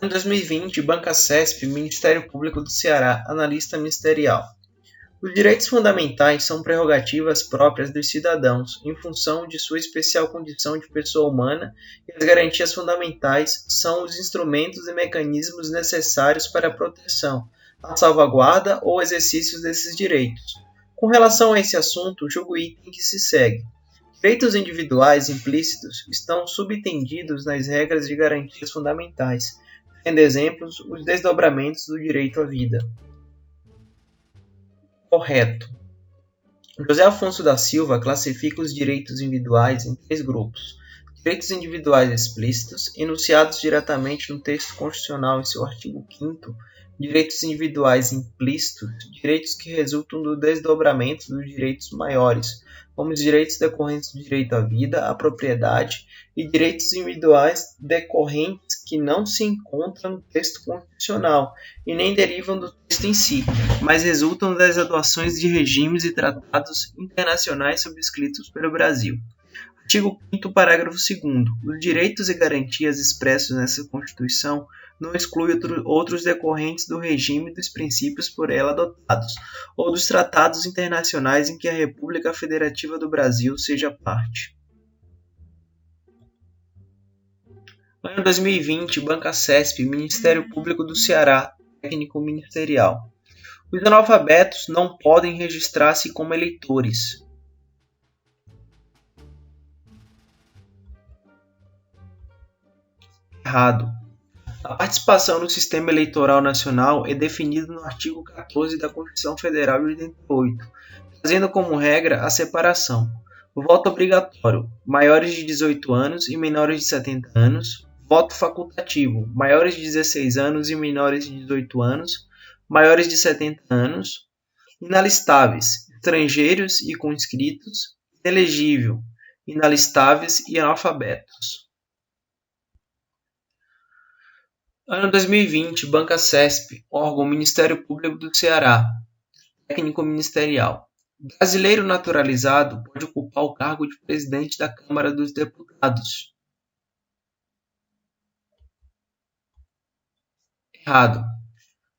Em 2020, Banca CESP, Ministério Público do Ceará, analista ministerial. Os direitos fundamentais são prerrogativas próprias dos cidadãos, em função de sua especial condição de pessoa humana, e as garantias fundamentais são os instrumentos e mecanismos necessários para a proteção, a salvaguarda ou exercício desses direitos. Com relação a esse assunto, julgo o item que se segue. Direitos individuais implícitos estão subtendidos nas regras de garantias fundamentais, sendo exemplos os desdobramentos do direito à vida. Correto. José Afonso da Silva classifica os direitos individuais em 3 grupos. Direitos individuais explícitos, enunciados diretamente no texto constitucional em seu artigo 5º, direitos individuais implícitos, direitos que resultam do desdobramento dos direitos maiores, como os direitos decorrentes do direito à vida, à propriedade, e direitos individuais decorrentes que não se encontram no texto constitucional e nem derivam do texto em si, mas resultam das adoções de regimes e tratados internacionais subscritos pelo Brasil. Artigo 5º, parágrafo 2º. Os direitos e garantias expressos nessa Constituição não excluem outros decorrentes do regime e dos princípios por ela adotados, ou dos tratados internacionais em que a República Federativa do Brasil seja parte. Ano 2020, Banca CESP, Ministério Público do Ceará, técnico ministerial. Os analfabetos não podem registrar-se como eleitores. Errado. A participação no sistema eleitoral nacional é definida no artigo 14 da Constituição Federal de 88, trazendo como regra a separação. O voto obrigatório, maiores de 18 anos e menores de 70 anos. Voto facultativo, maiores de 16 anos e menores de 18 anos, maiores de 70 anos. Inalistáveis, estrangeiros e conscritos. Inelegível, inalistáveis e analfabetos. Ano 2020, Banca CESP, órgão Ministério Público do Ceará, técnico ministerial. Brasileiro naturalizado pode ocupar o cargo de presidente da Câmara dos Deputados. Errado.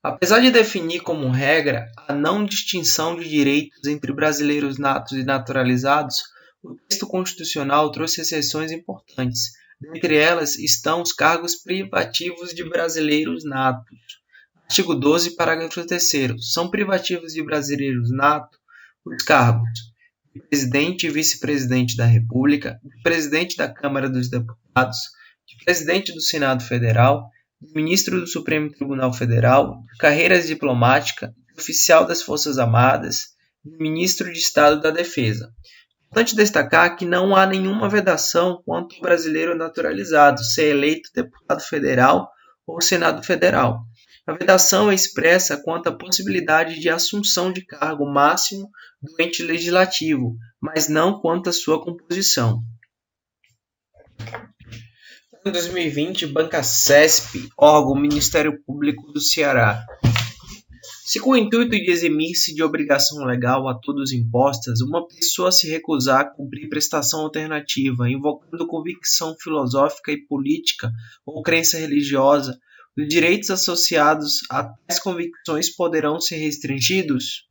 Apesar de definir como regra a não distinção de direitos entre brasileiros natos e naturalizados, o texto constitucional trouxe exceções importantes. Dentre elas estão os cargos privativos de brasileiros natos. Artigo 12, parágrafo 3º. São privativos de brasileiros natos os cargos de presidente e vice-presidente da República, de presidente da Câmara dos Deputados, de presidente do Senado Federal, de ministro do Supremo Tribunal Federal, de carreira diplomática, de oficial das Forças Armadas, de ministro de Estado da Defesa. Importante destacar que não há nenhuma vedação quanto ao brasileiro naturalizado ser eleito deputado federal ou Senado Federal. A vedação é expressa quanto à possibilidade de assunção de cargo máximo do ente legislativo, mas não quanto à sua composição. Em 2020, Banca CESP, órgão Ministério Público do Ceará. Se com o intuito de eximir-se de obrigação legal a todos impostas, uma pessoa se recusar a cumprir prestação alternativa, invocando convicção filosófica e política ou crença religiosa, os direitos associados a tais convicções poderão ser restringidos?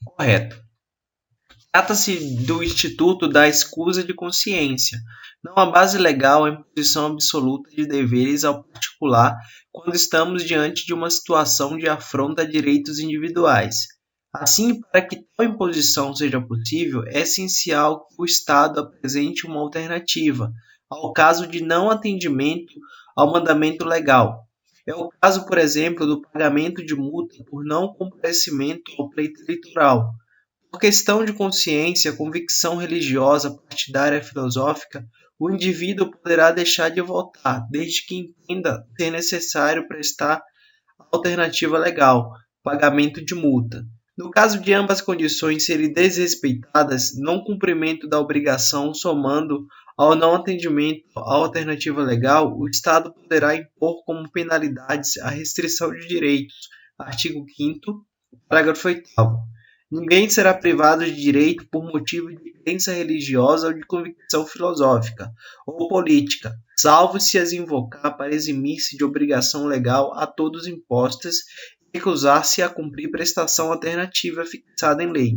Correto. Trata-se do Instituto da Escusa de Consciência. Não há base legal à imposição absoluta de deveres ao particular quando estamos diante de uma situação de afronta a direitos individuais. Assim, para que tal imposição seja possível, é essencial que o Estado apresente uma alternativa ao caso de não atendimento ao mandamento legal. É o caso, por exemplo, do pagamento de multa por não comparecimento ao pleito eleitoral. Por questão de consciência, convicção religiosa, partidária, filosófica, o indivíduo poderá deixar de votar, desde que entenda ser necessário prestar a alternativa legal, pagamento de multa. No caso de ambas condições serem desrespeitadas, não cumprimento da obrigação somando ao não atendimento à alternativa legal, o Estado poderá impor como penalidades a restrição de direitos. Artigo 5º, parágrafo 8º. Ninguém será privado de direito por motivo de crença religiosa ou de convicção filosófica ou política, salvo se as invocar para eximir-se de obrigação legal a todos impostas e recusar-se a cumprir prestação alternativa fixada em lei.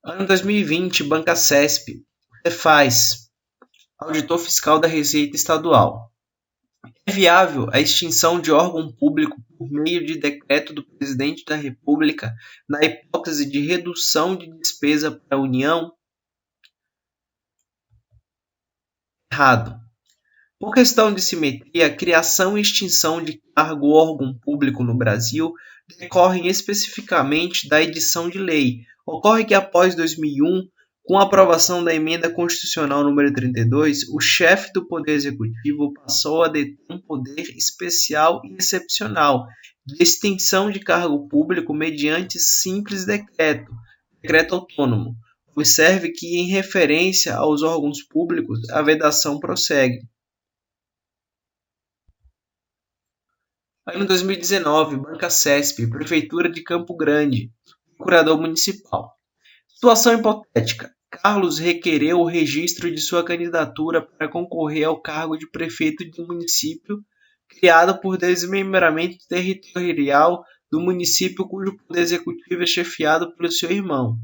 Ano 2020, Banca CESP, Cefaz, auditor fiscal da Receita Estadual. É viável a extinção de órgão público por meio de decreto do Presidente da República na hipótese de redução de despesa para a União? Errado. Por questão de simetria, a criação e extinção de cargo ou órgão público no Brasil decorrem especificamente da edição de lei. Ocorre que após 2001, com a aprovação da Emenda Constitucional número 32, o chefe do Poder Executivo passou a deter um poder especial e excepcional de extinção de cargo público mediante simples decreto autônomo. Observe que, em referência aos órgãos públicos, a vedação prossegue. Ano 2019, Banca CESP, Prefeitura de Campo Grande, Procurador Municipal. Situação hipotética. Carlos requereu o registro de sua candidatura para concorrer ao cargo de prefeito de um município criado por desmembramento territorial do município cujo poder executivo é chefiado pelo seu irmão.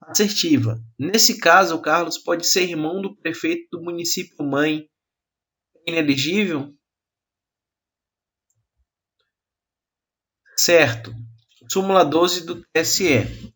Assertiva. Nesse caso, o Carlos pode ser irmão do prefeito do município mãe. Inelegível? Certo. Súmula 12 do TSE.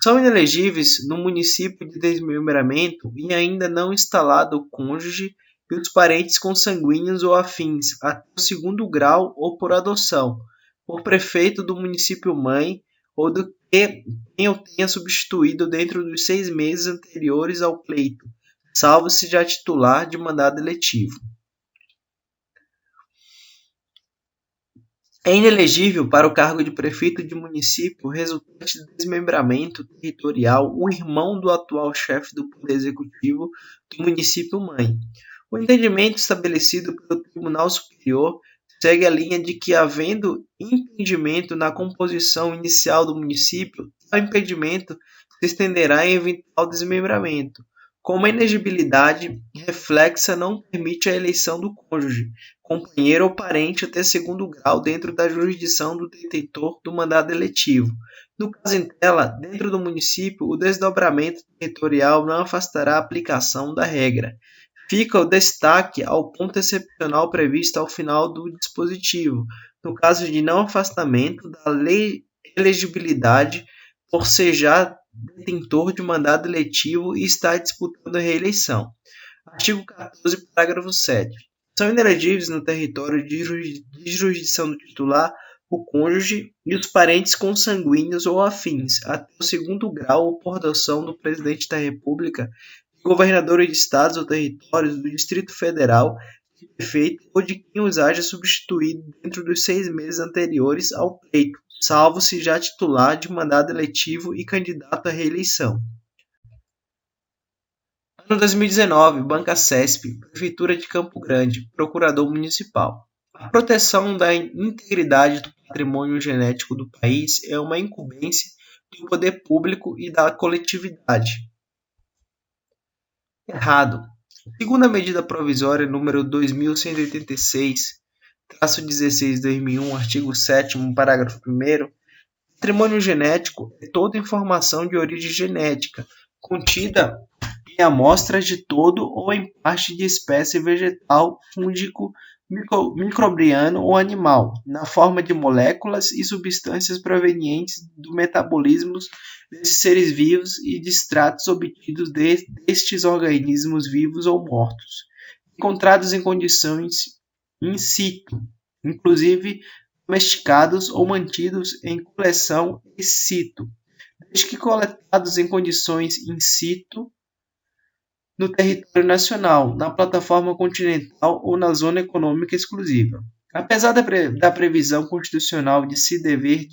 São inelegíveis no município de desmembramento e ainda não instalado o cônjuge e os parentes consanguíneos ou afins, até o segundo grau ou por adoção, por prefeito do município mãe ou do que quem o tenha substituído dentro dos 6 meses anteriores ao pleito, salvo se já titular de mandado eletivo. É inelegível para o cargo de prefeito de município resultante de desmembramento territorial o irmão do atual chefe do Poder Executivo do município-mãe. O entendimento estabelecido pelo Tribunal Superior segue a linha de que, havendo impedimento na composição inicial do município, tal impedimento se estenderá em eventual desmembramento. Como a inegibilidade reflexa não permite a eleição do cônjuge, companheiro ou parente até segundo grau dentro da jurisdição do detentor do mandado eletivo. No caso em tela, dentro do município, o desdobramento territorial não afastará a aplicação da regra. Fica o destaque ao ponto excepcional previsto ao final do dispositivo, no caso de não afastamento da elegibilidade por ser já detentor de mandado eletivo e estar disputando a reeleição. Artigo 14, parágrafo 7. São inelegíveis no território de jurisdição do titular o cônjuge e os parentes consanguíneos ou afins, até o segundo grau ou por adoção do Presidente da República, de governadores de estados ou territórios do Distrito Federal, de prefeito ou de quem os haja substituído dentro dos 6 meses anteriores ao pleito, salvo se já titular de mandado eletivo e candidato à reeleição. Ano 2019, Banca CESP, Prefeitura de Campo Grande, Procurador Municipal. A proteção da integridade do patrimônio genético do país é uma incumbência do poder público e da coletividade. Errado. Segundo a medida provisória número 2186-16/2001, artigo 7º, parágrafo 1º, patrimônio genético é toda informação de origem genética contida em amostras de todo ou em parte de espécie vegetal, fúngico, microbiano ou animal, na forma de moléculas e substâncias provenientes do metabolismo desses seres vivos e de extratos obtidos destes organismos vivos ou mortos, encontrados em condições in situ, inclusive domesticados ou mantidos em coleção in situ, desde que coletados em condições in situ no território nacional, na plataforma continental ou na zona econômica exclusiva. Apesar da previsão constitucional de ser dever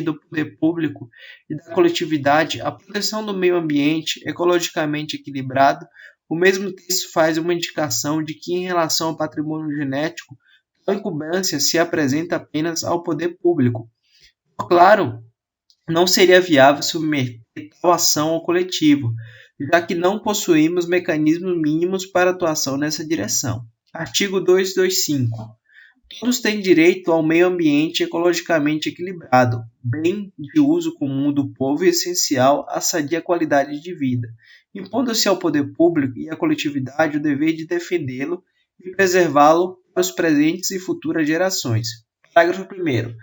do poder público e da coletividade a proteção do meio ambiente ecologicamente equilibrado, o mesmo texto faz uma indicação de que, em relação ao patrimônio genético, a incumbência se apresenta apenas ao poder público, Claro, não seria viável submeter tal ação ao coletivo, já que não possuímos mecanismos mínimos para atuação nessa direção. Artigo 225. Todos têm direito ao meio ambiente ecologicamente equilibrado, bem de uso comum do povo e essencial à sadia qualidade de vida, impondo-se ao poder público e à coletividade o dever de defendê-lo e preservá-lo para os presentes e futuras gerações. Parágrafo 1º. Para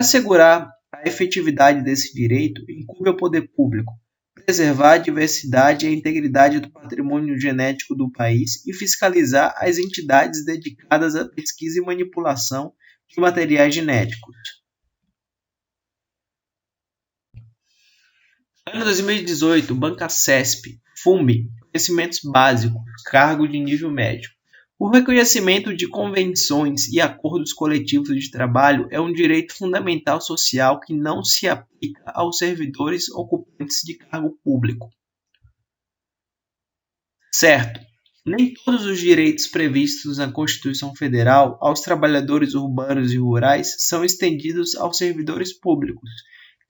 assegurar a efetividade desse direito, incumbe ao poder público preservar a diversidade e a integridade do patrimônio genético do país e fiscalizar as entidades dedicadas à pesquisa e manipulação de materiais genéticos. Ano 2018, Banca CESP, FUMB, Conhecimentos Básicos, cargo de nível médio. O reconhecimento de convenções e acordos coletivos de trabalho é um direito fundamental social que não se aplica aos servidores ocupantes de cargo público. Certo, nem todos os direitos previstos na Constituição Federal aos trabalhadores urbanos e rurais são estendidos aos servidores públicos.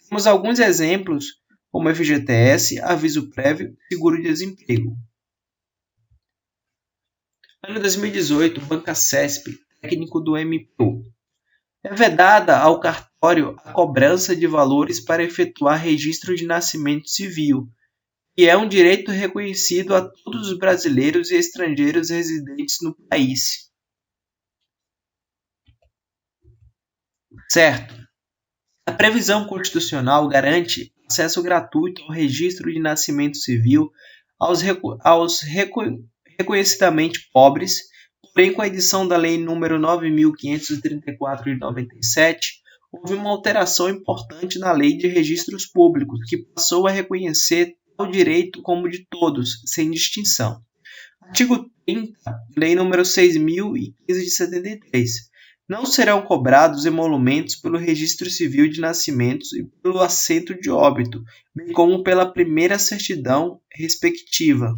Temos alguns exemplos, como FGTS, aviso prévio e seguro-desemprego. Ano 2018, Banca CESP, técnico do MPU. É vedada ao cartório a cobrança de valores para efetuar registro de nascimento civil, que é um direito reconhecido a todos os brasileiros e estrangeiros residentes no país. Certo. A previsão constitucional garante acesso gratuito ao registro de nascimento civil aos reconhecidamente pobres, porém, com a edição da Lei nº 9.534 de 97, houve uma alteração importante na Lei de Registros Públicos, que passou a reconhecer tal direito como de todos, sem distinção. Artigo 30, Lei nº 6.015 de 73. Não serão cobrados emolumentos pelo registro civil de nascimentos e pelo assento de óbito, bem como pela primeira certidão respectiva.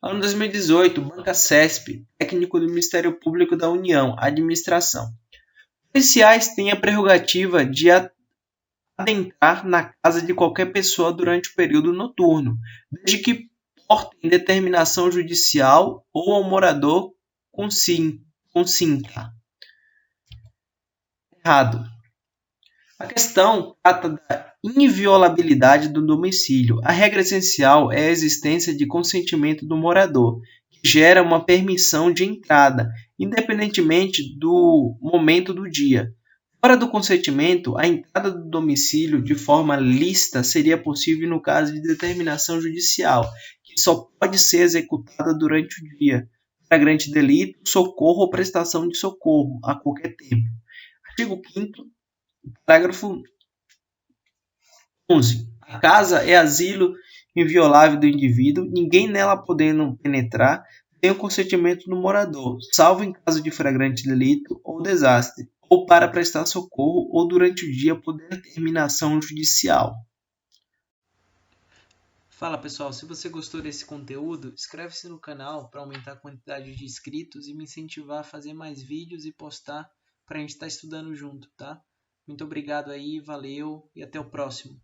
Ano 2018, Banca CESP, técnico do Ministério Público da União, Administração. Policiais têm a prerrogativa de adentrar na casa de qualquer pessoa durante o período noturno, desde que portem determinação judicial ou ao morador consinta. Errado. A questão trata da inviolabilidade do domicílio. A regra essencial é a existência de consentimento do morador, que gera uma permissão de entrada, independentemente do momento do dia. Fora do consentimento, a entrada do domicílio de forma lícita seria possível no caso de determinação judicial, que só pode ser executada durante o dia, flagrante delito, socorro ou prestação de socorro, a qualquer tempo. Artigo 5º, parágrafo 11. A casa é asilo inviolável do indivíduo, ninguém nela podendo penetrar sem o consentimento do morador, salvo em caso de flagrante delito ou desastre, ou para prestar socorro ou durante o dia por determinação judicial. Fala pessoal, se você gostou desse conteúdo, inscreve-se no canal para aumentar a quantidade de inscritos e me incentivar a fazer mais vídeos e postar para a gente estar estudando junto, tá? Muito obrigado aí, valeu e até o próximo.